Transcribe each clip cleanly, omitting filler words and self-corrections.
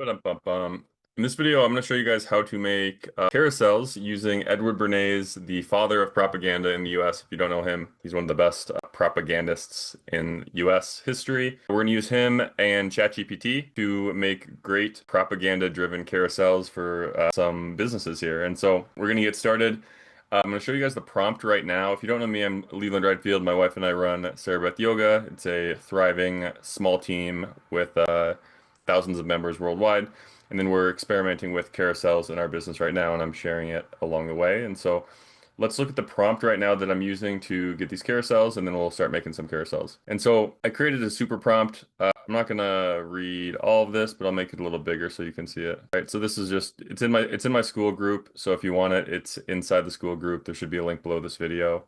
Ba-dum-bum-bum. In this video, I'm going to show you guys how to make carousels using Edward Bernays, the father of propaganda in the US. If you don't know him, he's one of the best propagandists in US history. We're going to use him and ChatGPT to make great propaganda-driven carousels for some businesses here. And so we're going to get started. I'm going to show you guys the prompt right now. If you don't know me, I'm Leland Redfield. My wife and I run Sarah Beth Yoga. It's a thriving small team with thousands of members worldwide. And then we're experimenting with carousels in our business right now, and I'm sharing it along the way. And so let's look at the prompt right now that I'm using to get these carousels, and then we'll start making some carousels. And so I created a super prompt. I'm not gonna read all of this, but I'll make it a little bigger so you can see it. All right, so this is just it's in my school group. So if you want it, it's inside the school group. There should be a link below this video.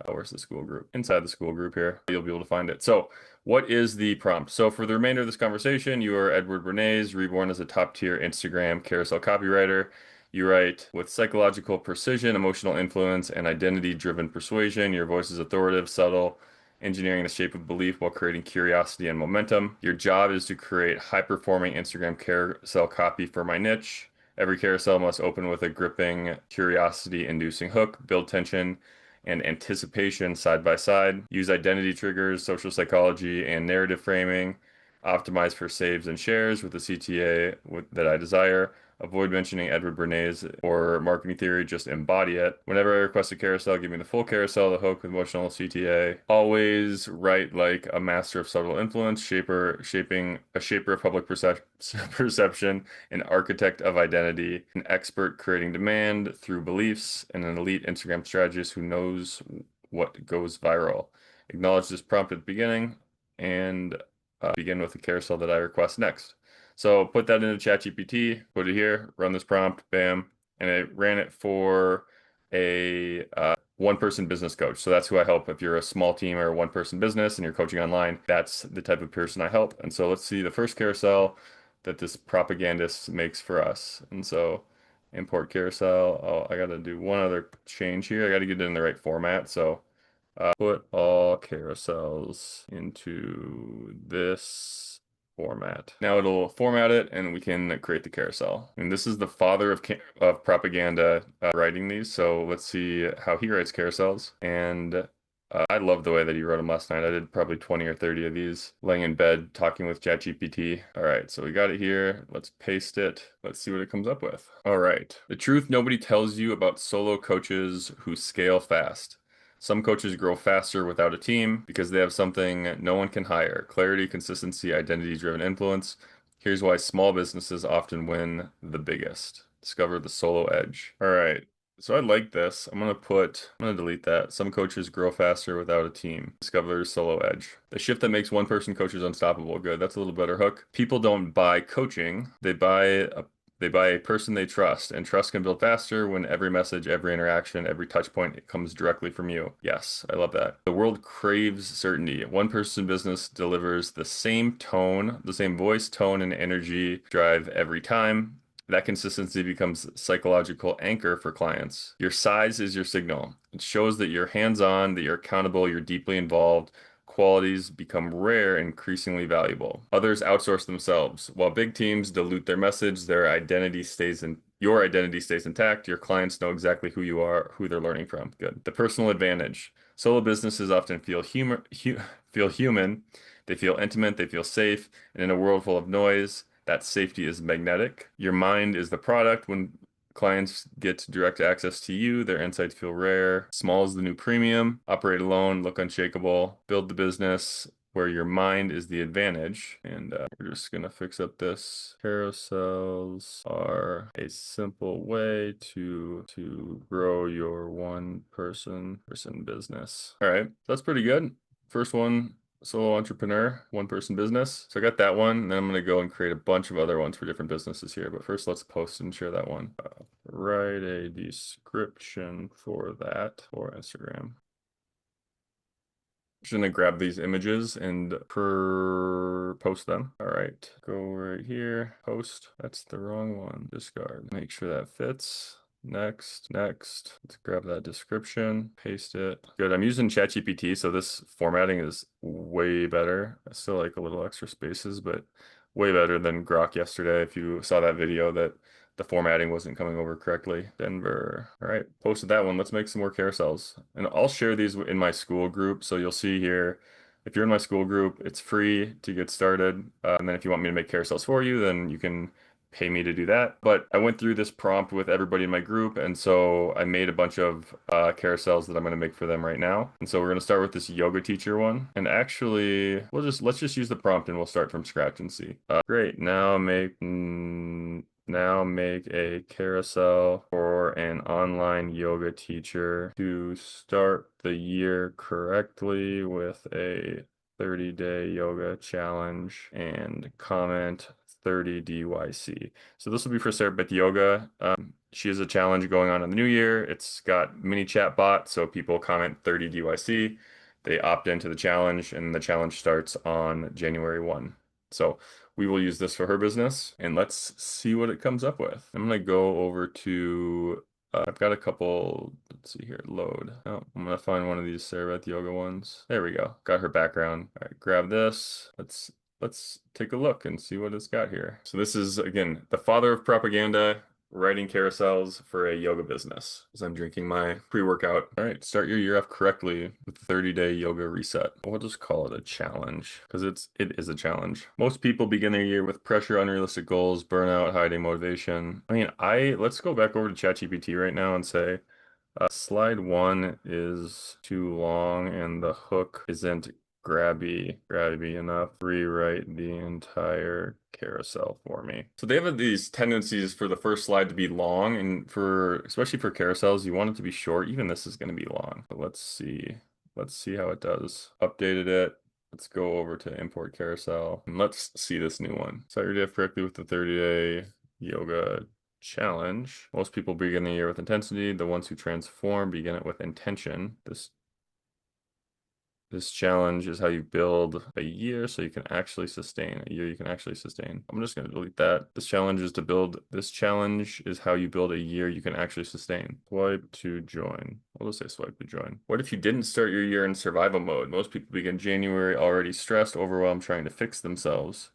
Where's the school group? Inside the school group here. You'll be able to find it. So what is the prompt? So for the remainder of this conversation, you are Edward Bernays, reborn as a top-tier Instagram carousel copywriter. You write with psychological precision, emotional influence, and identity-driven persuasion. Your voice is authoritative, subtle, engineering the shape of belief while creating curiosity and momentum. Your job is to create high-performing Instagram carousel copy for my niche. Every carousel must open with a gripping, curiosity-inducing hook, build tension, and anticipation side by side. Use identity triggers, social psychology, and narrative framing. Optimize for saves and shares with the CTA that I desire. Avoid mentioning Edward Bernays or marketing theory, just embody it. Whenever I request a carousel, give me the full carousel, the hook with emotional CTA. Always write like a master of subtle influence, shaping a shaper of public perception, an architect of identity, an expert creating demand through beliefs, and an elite Instagram strategist who knows what goes viral. Acknowledge this prompt at the beginning and begin with the carousel that I request next. So put that into ChatGPT, put it here, run this prompt, bam, and it ran it for a one-person business coach. So that's who I help. If you're a small team or a one-person business and you're coaching online, that's the type of person I help. And so let's see the first carousel that this propagandist makes for us. And so import carousel. Oh, I got to do one other change here. I got to get it in the right format. So put all carousels into this format. Now it'll format it and we can create the carousel. And this is the father of propaganda writing these. So let's see how he writes carousels. And I love the way that he wrote them last night. I did probably 20 or 30 of these laying in bed talking with ChatGPT. All right, so we got it here. Let's paste it. Let's see what it comes up with. All right. The truth nobody tells you about solo coaches who scale fast. Some coaches grow faster without a team because they have something no one can hire: clarity, consistency, identity-driven influence. Here's why small businesses often win the biggest. Discover the solo edge. All right. So I like this. I'm gonna delete that. Some coaches grow faster without a team. Discover their solo edge. The shift that makes one person coaches unstoppable. Good. That's a little better hook. People don't buy coaching. They buy a person they trust, and trust can build faster when every message, every interaction, every touch point it comes directly from you. Yes, I love that. The world craves certainty. One person business delivers the same tone, the same voice, tone, and energy drive every time. That consistency becomes psychological anchor for clients. Your size is your signal. It shows that you're hands-on, that you're accountable, you're deeply involved. Qualities become rare and increasingly valuable. Others outsource themselves. While big teams dilute their message, your identity stays intact. Your clients know exactly who you are, who they're learning from. Good. The personal advantage. Solo businesses often feel human. They feel intimate, they feel safe, and in a world full of noise, that safety is magnetic. Your mind is the product. When clients get direct access to you, their insights feel rare. Small is the new premium. Operate alone, look unshakable. Build the business where your mind is the advantage. And we're just going to fix up this. Carousels are a simple way to grow your one person business. All right, that's pretty good. First one, solo entrepreneur, one person business. So I got that one, and then I'm going to go and create a bunch of other ones for different businesses here. But first, let's post and share that one. Write a description for that for Instagram. Just gonna grab these images and post them. All right, go right here, post. That's the wrong one. Discard. Make sure that fits. Next. Let's grab that description, paste it. Good. I'm using ChatGPT, so this formatting is way better. I still like a little extra spaces, but way better than Grok yesterday. If you saw that video that the formatting wasn't coming over correctly. Denver. All right, posted that one. Let's make some more carousels. And I'll share these in my school group. So you'll see here, if you're in my school group, it's free to get started. And then if you want me to make carousels for you, then you can pay me to do that. But I went through this prompt with everybody in my group, and so I made a bunch of carousels that I'm going to make for them right now. And so we're going to start with this yoga teacher one. And actually, let's just use the prompt and we'll start from scratch and see. Great. Now make a carousel for an online yoga teacher to start the year correctly with a 30-day yoga challenge and comment 30 DYC. So this will be for Sarah Beth Yoga. She has a challenge going on in the new year. It's got mini chat bot, so people comment 30 DYC. They opt into the challenge, and the challenge starts on January 1. So we will use this for her business, and let's see what it comes up with. I'm gonna go over to I've got a couple, let's see here, load. Oh, I'm gonna find one of these Sarah Beth Yoga ones. There we go. Got her background. All right, grab this. Let's take a look and see what it's got here. So this is, again, the father of propaganda, writing carousels for a yoga business as I'm drinking my pre-workout. All right, start your year off correctly with the 30-day yoga reset. We'll just call it a challenge because it is a challenge. Most people begin their year with pressure, unrealistic goals, burnout, hiding motivation. I mean, let's go back over to ChatGPT right now and say, slide one is too long and the hook isn't grabby enough. Rewrite the entire carousel for me. So they have these tendencies for the first slide to be long, and especially for carousels, you want it to be short. Even this is going to be long. But let's see. Let's see how it does. Updated it. Let's go over to import carousel and let's see this new one. Start your day correctly with the 30-day yoga challenge. Most people begin the year with intensity. The ones who transform begin it with intention. This challenge is how you build a year so you can actually sustain. A year you can actually sustain. I'm just going to delete that. This challenge is how you build a year you can actually sustain. Swipe to join. We'll just say swipe to join. What if you didn't start your year in survival mode? Most people begin January already stressed, overwhelmed, trying to fix themselves.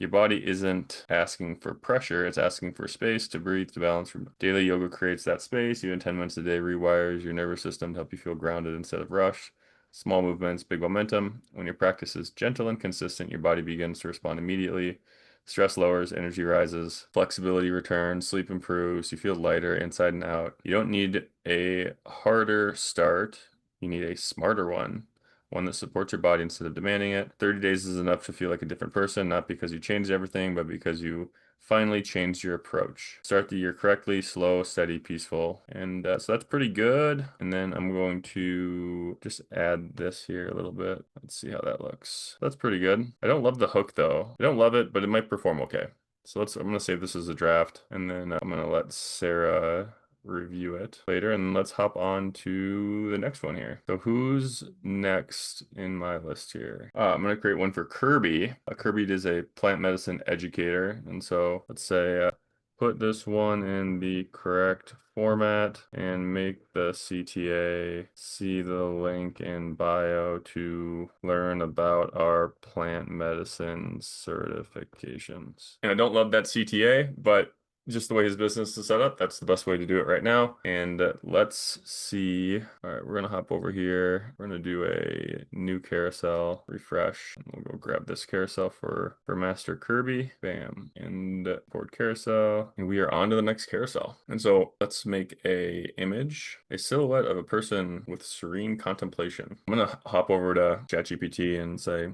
Your body isn't asking for pressure, it's asking for space to breathe, to balance. Daily yoga creates that space. Even 10 minutes a day rewires your nervous system to help you feel grounded instead of rushed. Small movements, big momentum. When your practice is gentle and consistent, your body begins to respond immediately. Stress lowers, energy rises, flexibility returns, sleep improves, you feel lighter inside and out. You don't need a harder start, you need a smarter one that supports your body instead of demanding it. 30 days is enough to feel like a different person, not because you changed everything, but because you finally changed your approach. Start the year correctly, slow, steady, peaceful. And so that's pretty good. And then I'm going to just add this here a little bit. Let's see how that looks. That's pretty good. I don't love the hook though. I don't love it, but it might perform okay. So I'm going to save this as a draft, and then I'm going to let Sarah review it later, and let's hop on to the next one here. So who's next in my list here? I'm gonna create one for Kirby. Kirby is a plant medicine educator, and so let's say put this one in the correct format and make the CTA. See the link in bio to learn about our plant medicine certifications. And I don't love that CTA, but just the way his business is set up, that's the best way to do it right now. And let's see. All right, we're gonna hop over here. We're gonna do a new carousel, refresh. We'll go grab this carousel for Master Kirby. Bam. And import carousel. And we are on to the next carousel. And so let's make a image, a silhouette of a person with serene contemplation. I'm gonna hop over to ChatGPT and say,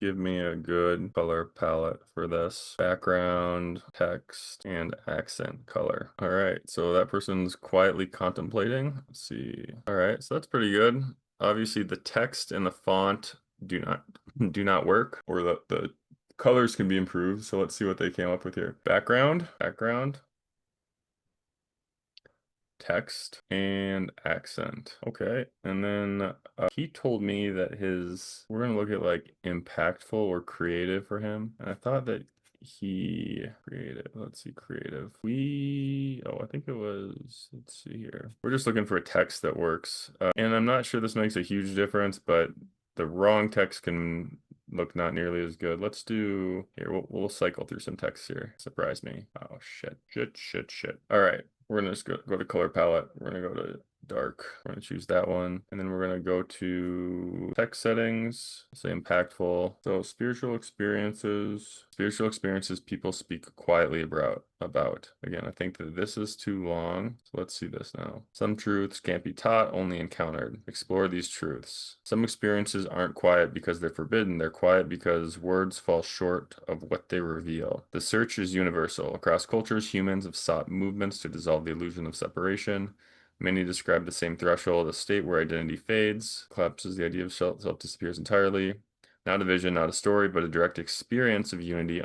give me a good color palette for this. Background, text, and accent color. All right, so that person's quietly contemplating. Let's see. All right, so that's pretty good. Obviously, the text and the font do not work, or the colors can be improved. So let's see what they came up with here. Background, text, and accent. Okay. And then he told me that we're going to look at like impactful or creative for him. And I thought that let's see, creative. I think it was, let's see here. We're just looking for a text that works. And I'm not sure this makes a huge difference, but the wrong text can look not nearly as good. Let's do here. We'll cycle through some text here. Surprise me. Oh shit. All right. We're gonna just go to color palette. We're gonna go to dark. We're gonna choose that one. And then we're gonna go to text settings, say impactful. So spiritual experiences people speak quietly about. Again, I think that this is too long. So let's see this now. Some truths can't be taught, only encountered. Explore these truths. Some experiences aren't quiet because they're forbidden. They're quiet because words fall short of what they reveal. The search is universal. Across cultures, humans have sought movements to dissolve the illusion of separation. Many describe the same threshold, a state where identity fades, collapses, the idea of self disappears entirely. Not a vision, not a story, but a direct experience of unity,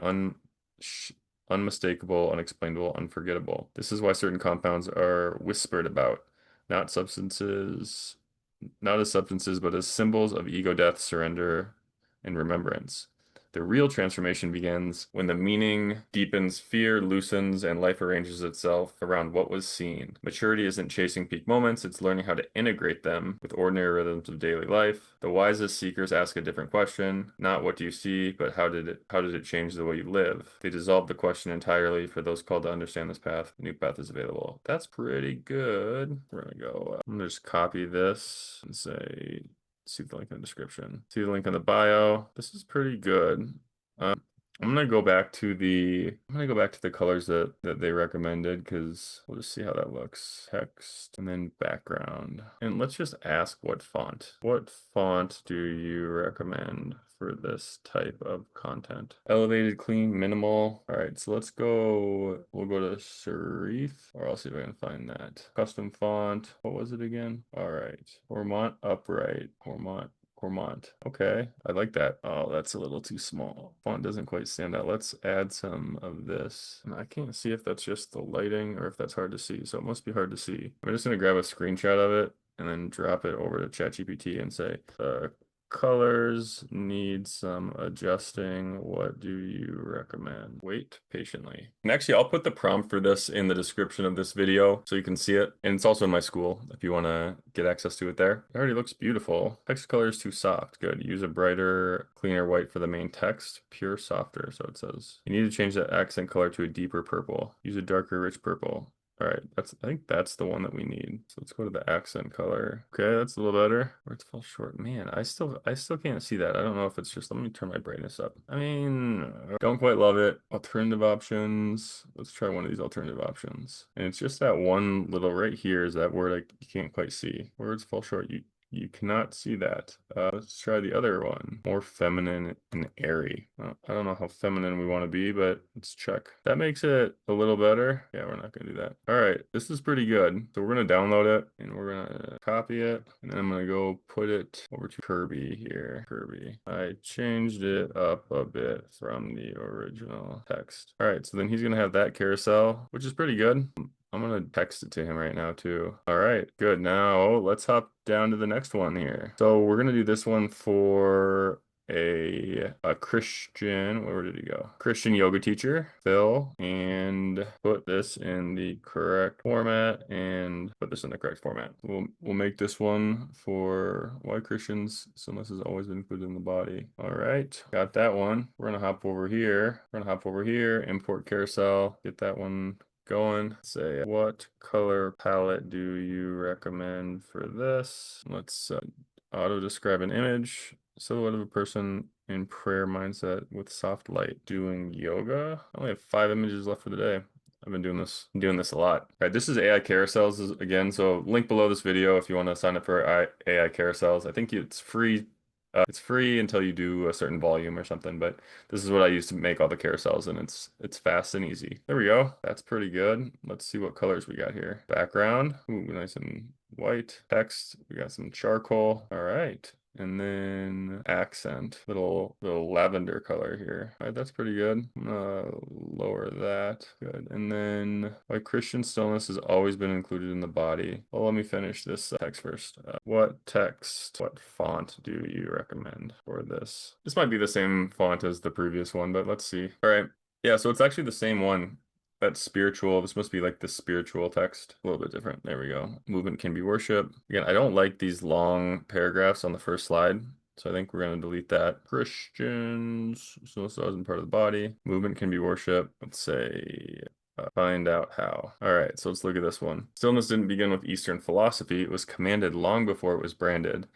unmistakable, unexplainable, unforgettable. This is why certain compounds are whispered about, not substances, not as substances, but as symbols of ego death, surrender, and remembrance. The real transformation begins when the meaning deepens, fear loosens, and life arranges itself around what was seen. Maturity isn't chasing peak moments, it's learning how to integrate them with ordinary rhythms of daily life. The wisest seekers ask a different question, not what do you see, but how did it change the way you live? They dissolve the question entirely. For those called to understand this path, a new path is available. That's pretty good. We're gonna go, I'm gonna just copy this and say see the link in the description. See the link in the bio. This is pretty good. I'm gonna go back to the colors that they recommended because we'll just see how that looks. Text and then background. And let's just ask what font. What font do you recommend for this type of content? Elevated, clean, minimal. All right, so we'll go to serif, or I'll see if I can find that. Custom font. What was it again? All right. Ormont upright. Cormont. Okay, I like that. Oh, that's a little too small. Font doesn't quite stand out. Let's add some of this. And I can't see if that's just the lighting or if that's hard to see. So it must be hard to see. I'm just gonna grab a screenshot of it and then drop it over to ChatGPT and say, colors need some adjusting. What do you recommend? Wait patiently. And actually, I'll put the prompt for this in the description of this video so you can see it. And it's also in my school if you want to get access to it there. It already looks beautiful. Text color is too soft. Good. Use a brighter, cleaner white for the main text. Pure softer. So it says. You need to change that accent color to a deeper purple. Use a darker, rich purple. All right, I think that's the one that we need. So let's go to the accent color. Okay, that's a little better. Where it's fall short. Man, I still can't see that. I don't know if it's just, let me turn my brightness up. I mean, don't quite love it. Alternative options. Let's try one of these alternative options. And it's just that one little right here is that word you can't quite see. Words fall short. You cannot see that. Let's try the other one. More feminine and airy. I don't know how feminine we want to be, but let's check. That makes it a little better. Yeah, we're not going to do that. All right, this is pretty good. So we're going to download it and we're going to copy it. And then I'm going to go put it over to Kirby here. Kirby. I changed it up a bit from the original text. All right, so then he's going to have that carousel, which is pretty good. I'm gonna text it to him right now too. All right, good. Now let's hop down to the next one here. So we're gonna do this one for a Christian, where did he go? Christian yoga teacher, Phil, and put this in the correct format and put this in the correct format. We'll make this one for why Christians sinless has always been included in the body. All right, got that one. We're gonna hop over here. Import carousel, get that one going. Say, what color palette do you recommend for this? Let's auto describe an image. Silhouette of a person in prayer mindset with soft light doing yoga. I only have 5 images left for the day. I've been doing this a lot. All right, this is AI carousels again. So link below this video if you want to sign up for AI carousels. I think it's free. It's free until you do a certain volume or something, but this is what I use to make all the carousels, and it's fast and easy. There we go. That's pretty good. Let's see what colors we got here. Background. Ooh, nice and white. Text. We got some charcoal. All right. And then accent, little lavender color here. All right, that's pretty good. I'm gonna lower that. Good. And then why Christian stillness has always been included in the body. Well, let me finish this text first. What font do you recommend for this? This might be the same font as the previous one, but let's see. All right. Yeah, so it's actually the same one. That's spiritual. This must be like the spiritual text. A little bit different. There we go. Movement can be worship. Again, I don't like these long paragraphs on the first slide. So I think we're going to delete that. Christians, so this wasn't part of the body. Movement can be worship. Let's say find out how. All right, so let's look at this one. Stillness didn't begin with Eastern philosophy. It was commanded long before it was branded.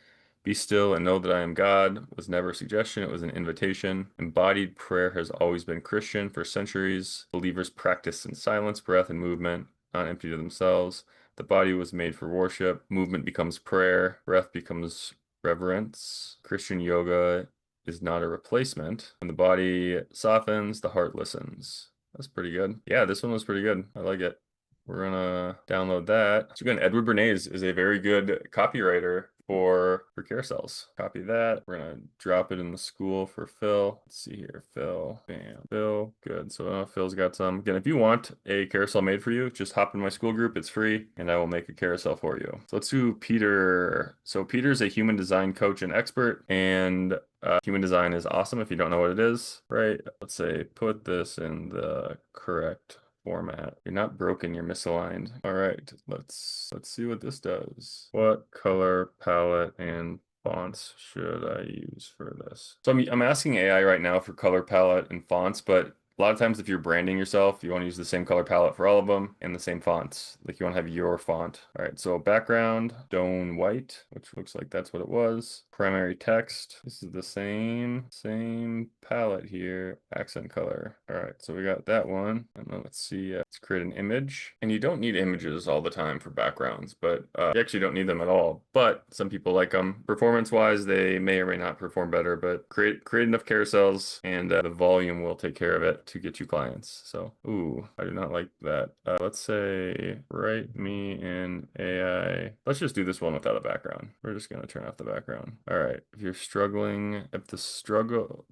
Be still and know that I am God was never a suggestion, it was an invitation. Embodied prayer has always been Christian for centuries. Believers practiced in silence, breath, and movement, not empty to themselves. The body was made for worship. Movement becomes prayer. Breath becomes reverence. Christian yoga is not a replacement. When the body softens, the heart listens. That's pretty good. Yeah, this one was pretty good. I like it. We're gonna download that. So again, Edward Bernays is a very good copywriter for carousels. Copy that. We're gonna drop it in the school for Phil. Let's see here, Phil. Bam, Phil. Good. So Phil's got some. Again, if you want a carousel made for you, just hop in my school group. It's free, and I will make a carousel for you. So let's do Peter. So Peter's a human design coach and expert, and human design is awesome if you don't know what it is, right? Let's say put this in the correct format. You're not broken, you're misaligned. All right, let's see what this does. What color palette and fonts should I use for this? So I'm asking AI right now for color palette and fonts, but a lot of times if you're branding yourself, you want to use the same color palette for all of them and the same fonts. Like you want to have your font. All right, so background, stone white, which looks like that's what it was. Primary text, this is the same palette here. Accent color. All right, so we got that one. And then let's see, let's create an image. And you don't need images all the time for backgrounds, but you actually don't need them at all. But some people like them. Performance-wise, they may or may not perform better, but create enough carousels and the volume will take care of it to get you clients. So, ooh, I do not like that. Let's say, write me in AI. Let's just do this one without a background. We're just gonna turn off the background. All right, if you're struggling, if the struggle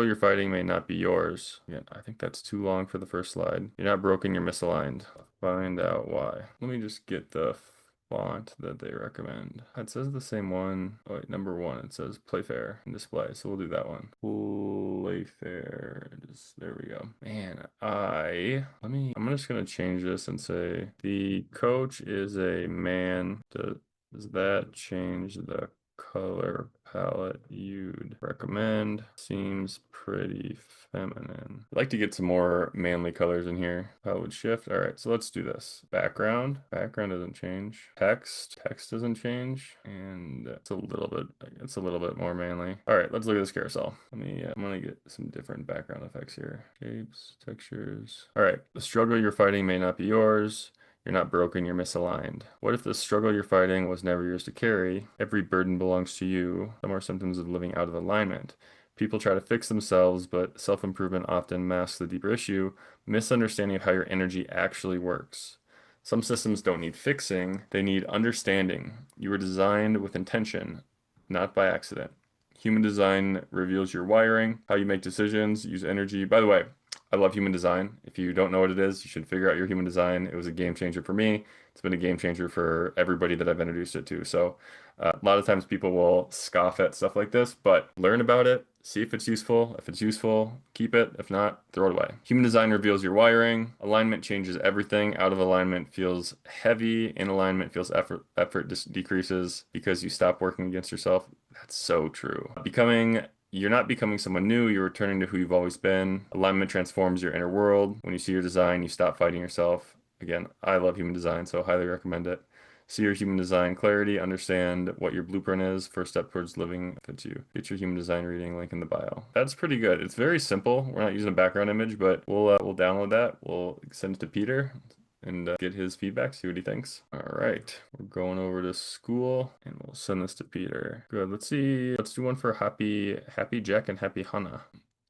you're fighting may not be yours. Yeah, I think that's too long for the first slide. You're not broken, you're misaligned. Find out why. Let me just get the font that they recommend. It says the same one. Oh, wait, number one, it says Playfair and display. So we'll do that one. Playfair. There we go. Man, I'm just gonna change this and say the coach is a man. Does that change the color palette you'd recommend? Seems pretty feminine. I'd like to get some more manly colors in here. Palette shift. All right, so let's do this. Background doesn't change. Text doesn't change, and it's a little bit more manly. All right, let's look at this carousel. I'm gonna get some different background effects here. Shapes, textures. All right, the struggle you're fighting may not be yours. You're not broken, you're misaligned. What if the struggle you're fighting was never yours to carry? Every burden belongs to you. Some are symptoms of living out of alignment. People try to fix themselves, but self-improvement often masks the deeper issue, misunderstanding of how your energy actually works. Some systems don't need fixing, they need understanding. You were designed with intention, not by accident. Human design reveals your wiring, how you make decisions, use energy. By the way, I love human design. If you don't know what it is, you should figure out your human design. It was a game changer for me. It's been a game changer for everybody that I've introduced it to. So a lot of times people will scoff at stuff like this, but learn about it, see if it's useful. If it's useful, keep it. If not, throw it away. Human design reveals your wiring. Alignment changes everything. Out of alignment feels heavy. In alignment feels effort decreases because you stop working against yourself. That's so true. You're not becoming someone new, you're returning to who you've always been. Alignment transforms your inner world. When you see your design, you stop fighting yourself. Again, I love human design, so highly recommend it. See your human design clarity, understand what your blueprint is, first step towards living fits you. Get your human design reading, link in the bio. That's pretty good. It's very simple. We're not using a background image, but we'll download that. We'll send it to Peter and get his feedback, see what he thinks. All right, we're going over to school and we'll send this to Peter. Good, let's see. Let's do one for Happy Jack and Happy Hannah.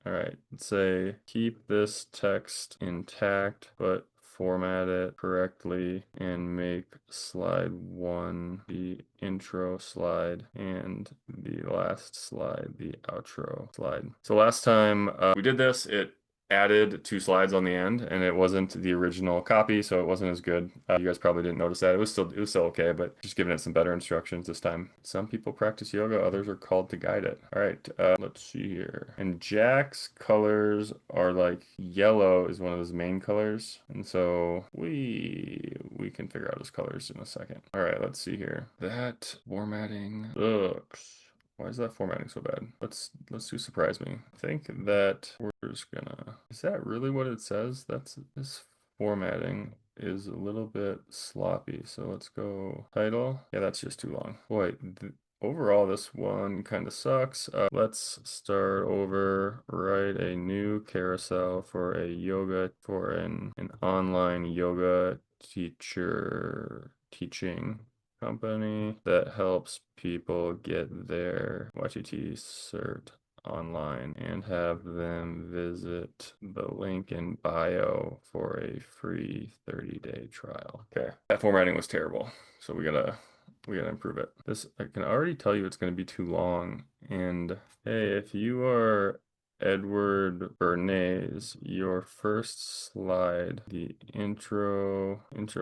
All right, let's say keep this text intact, but format it correctly and make slide 1 the intro slide and the last slide the outro slide. So last time we did this, it added 2 slides on the end and it wasn't the original copy, so it wasn't as good. You guys probably didn't notice that. It was still okay, but just giving it some better instructions this time. Some people practice yoga, others are called to guide it. All right, let's see here. And Jack's colors are like yellow is one of his main colors, and so we can figure out his colors in a second. All right, let's see here. That formatting looks Why is that formatting so bad? Let's do surprise me. I think that we're just gonna, is that really what it says? That's this formatting is a little bit sloppy. So let's go title. Yeah, that's just too long. Boy, overall, this one kind of sucks. Let's start over, write a new carousel for an online yoga teacher teaching company that helps people get their YTT cert online and have them visit the link in bio for a free 30-day trial. Okay, that formatting was terrible, so we gotta improve it. This, I can already tell you it's going to be too long. And hey, if you are Edward Bernays, your first slide, the intro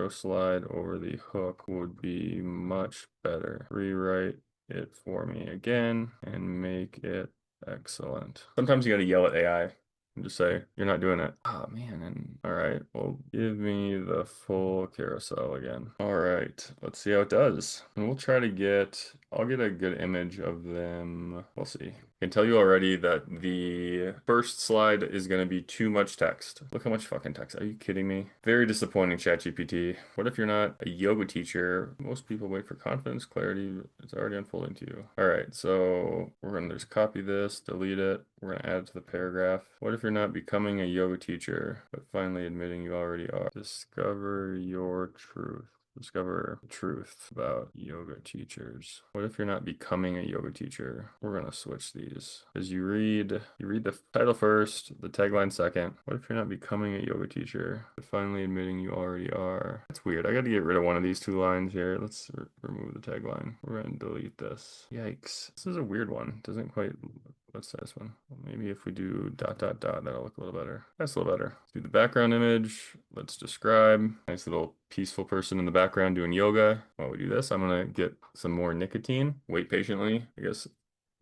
slide over the hook would be much better. Rewrite it for me again and make it excellent. Sometimes you gotta yell at AI and just say, you're not doing it. Oh man, and all right, well, give me the full carousel again. All right, let's see how it does. And we'll try to I'll get a good image of them. We'll see. I can tell you already that the first slide is going to be too much text. Look how much fucking text. Are you kidding me? Very disappointing, ChatGPT. What if you're not a yoga teacher? Most people wait for confidence, clarity. It's already unfolding to you. All right, so we're going to just copy this, delete it. We're going to add it to the paragraph. What if you're not becoming a yoga teacher, but finally admitting you already are? Discover your truth. Discover the truth about yoga teachers. What if you're not becoming a yoga teacher? We're gonna switch these. As you read the title first, the tagline second. What if you're not becoming a yoga teacher, but finally admitting you already are? That's weird. I gotta get rid of one of these two lines here. Let's remove the tagline. We're gonna delete this. Yikes. This is a weird one. Doesn't quite. What's this one? Well, maybe if we do ... that'll look a little better. That's a little better. Let's do the background image. Let's describe. Nice little peaceful person in the background doing yoga. While we do this, I'm gonna get some more nicotine. Wait patiently. I guess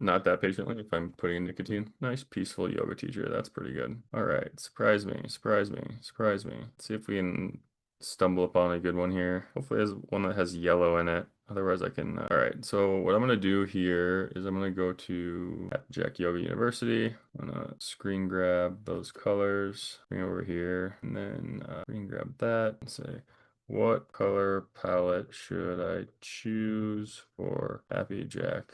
not that patiently if I'm putting in nicotine. Nice peaceful yoga teacher. That's pretty good. All right. Surprise me. Surprise me. Surprise me. Let's see if we can stumble upon a good one here. Hopefully there's one that has yellow in it. Otherwise I can, all right. So what I'm going to do here is I'm going to go to Jack Yoga University. I'm going to screen grab those colors, bring over here, and then screen grab that and say, what color palette should I choose for Happy Jack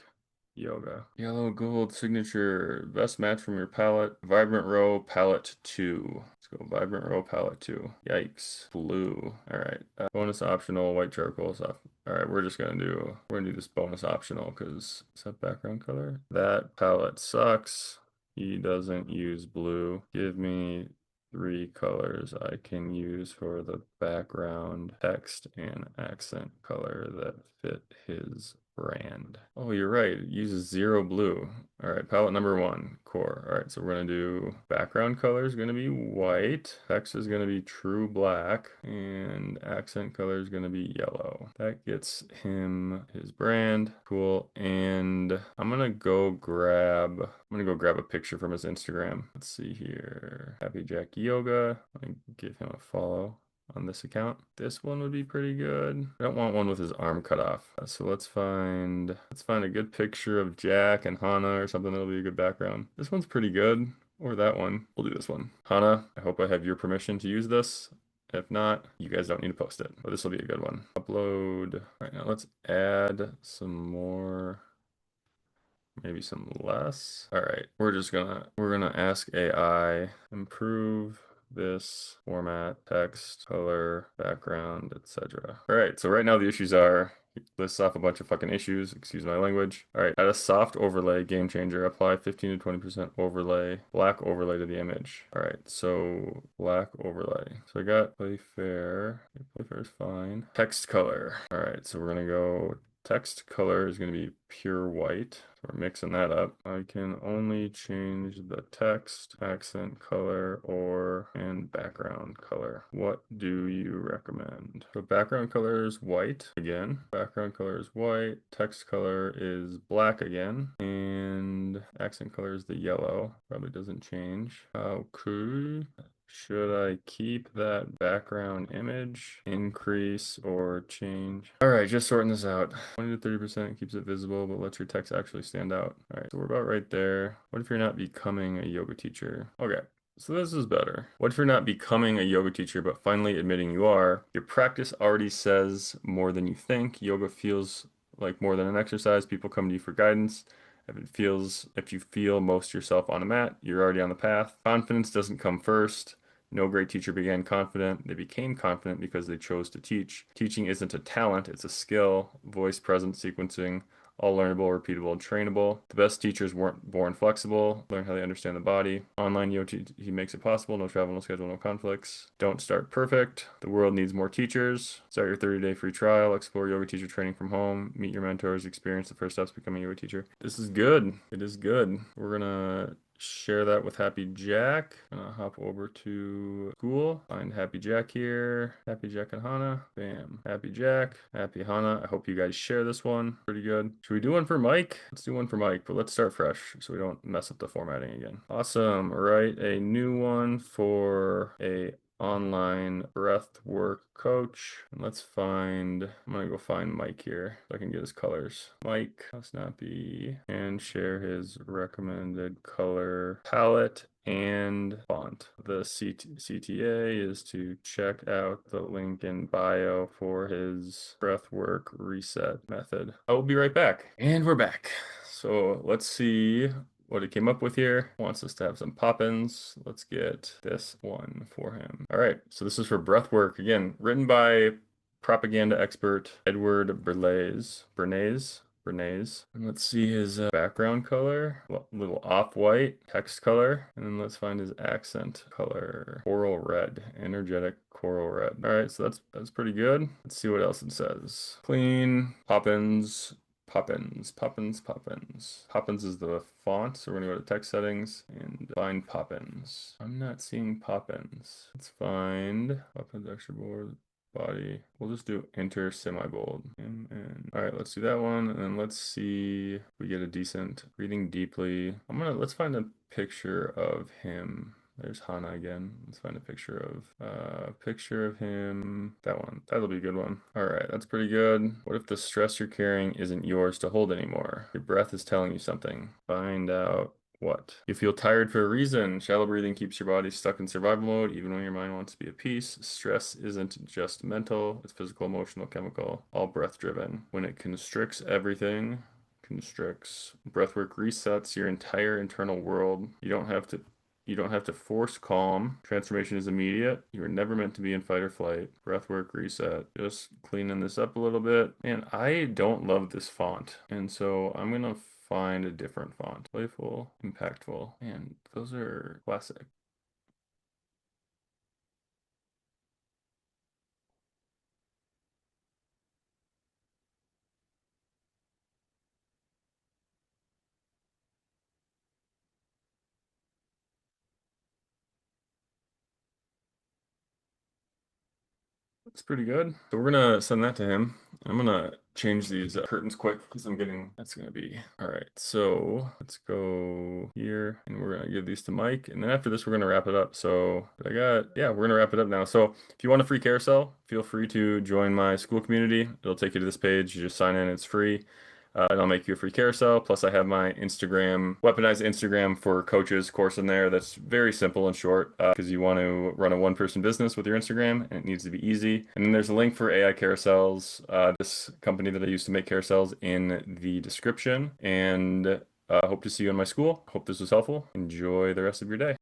Yoga? Yellow gold signature, best match from your palette. Vibrant row palette 2. Let's go vibrant row palette 2. Yikes. Blue. All right. Bonus optional white charcoal soft. All right, we're gonna do this bonus optional because is that background color? That palette sucks. He doesn't use blue. Give me 3 colors I can use for the background text and accent color that fit his brand. Oh, you're right. It uses 0 blue. All right, palette number 1, core. All right, so we're gonna do background color is gonna be white, text is gonna be true black, and accent color is gonna be yellow. That gets him his brand. Cool. And I'm gonna go grab a picture from his Instagram. Let's see here. Happy Jack Yoga. I'm gonna give him a follow on this account. This one would be pretty good. I don't want one with his arm cut off. So let's find a good picture of Jack and Hana or something that'll be a good background. This one's pretty good. Or that one. We'll do this one. Hana, I hope I have your permission to use this. If not, you guys don't need to post it. But this will be a good one. Upload. All right, now let's add some more. Maybe some less. All right, we're gonna ask AI improve this format, text, color, background, etc. All right, so right now the issues are it lists off a bunch of fucking issues, excuse my language. All right, add a soft overlay, game changer, apply 15 to 20% overlay, black overlay to the image. All right, so black overlay. So I got play fair. Play fair is fine. Text color. All right, so we're gonna go text color is going to be pure white. So we're mixing that up. I can only change the text, accent color, and background color. What do you recommend? So background color is white again. Background color is white. Text color is black again. And accent color is the yellow. Probably doesn't change. Okay. Should I keep that background image, increase or change? All right, just sorting this out. 20 to 30% keeps it visible, but lets your text actually stand out. All right, so we're about right there. What if you're not becoming a yoga teacher? Okay. So this is better. What if you're not becoming a yoga teacher, but finally admitting you are? Your practice already says more than you think. Yoga feels like more than an exercise. People come to you for guidance. If you feel most yourself on a mat, you're already on the path. Confidence doesn't come first. No great teacher began confident. They became confident because they chose to teach. Teaching isn't a talent, it's a skill. Voice, presence, sequencing, all learnable, repeatable, and trainable. The best teachers weren't born flexible. Learn how they understand the body. Online yoga, he makes it possible. No travel, no schedule, no conflicts. Don't start perfect. The world needs more teachers. Start your 30-day free trial. Explore yoga teacher training from home. Meet your mentors. Experience the first steps becoming a yoga teacher. This is good. It is good. We're gonna share that with Happy Jack. I'm gonna hop over to school, find Happy Jack here, Happy Jack and Hana, bam, Happy Jack, Happy Hana. I hope you guys share this one. Pretty good. Should we do one for Mike? Let's do one for Mike, but let's start fresh so we don't mess up the formatting again. Awesome. All right, a new one for a online breath work coach. And let's find, I'm gonna go find Mike here so I can get his colors. Mike must not be, and share his recommended color palette and font. The CTA is to check out the link in bio for his breathwork reset method. I will be right back. And we're back. So let's see what he came up with here. Wants us to have some pop-ins. Let's get this one for him. All right, so this is for breathwork. Again, written by propaganda expert Edward Bernays. And let's see his background color, a little off-white text color. And then let's find his accent color, coral red, energetic coral red. All right, so that's pretty good. Let's see what else it says. Clean, Poppins, Poppins, Poppins, Poppins. Poppins is the font, so we're gonna go to text settings and find Poppins. I'm not seeing Poppins. Let's find Poppins extra board body. We'll just do enter semi-bold. All right, let's do that one. And then let's see if we get a decent reading deeply. Let's find a picture of him. There's Hana again. Let's find a picture of him. That one. That'll be a good one. All right, that's pretty good. What if the stress you're carrying isn't yours to hold anymore? Your breath is telling you something. Find out what? You feel tired for a reason. Shallow breathing keeps your body stuck in survival mode, even when your mind wants to be at peace. Stress isn't just mental, it's physical, emotional, chemical, all breath driven. When it constricts everything, breathwork resets your entire internal world. You don't have to force calm. Transformation is immediate. You were never meant to be in fight or flight. Breathwork reset. Just cleaning this up a little bit. And I don't love this font. And so I'm gonna find a different font. Playful, impactful. And those are classic. That's pretty good. So we're gonna send that to him. I'm gonna change these curtains quick because that's gonna be, all right. So let's go here and we're gonna give these to Mike. And then after this, we're gonna wrap it up. So yeah, we're gonna wrap it up now. So if you want a free carousel, feel free to join my school community. It'll take you to this page. You just sign in, it's free. And I'll make you a free carousel. Plus, I have my weaponized Instagram for coaches course in there that's very simple and short because you want to run a one-person business with your Instagram and it needs to be easy. And then there's a link for AI Carousels, this company that I used to make carousels in the description. And hope to see you in my school. Hope this was helpful. Enjoy the rest of your day.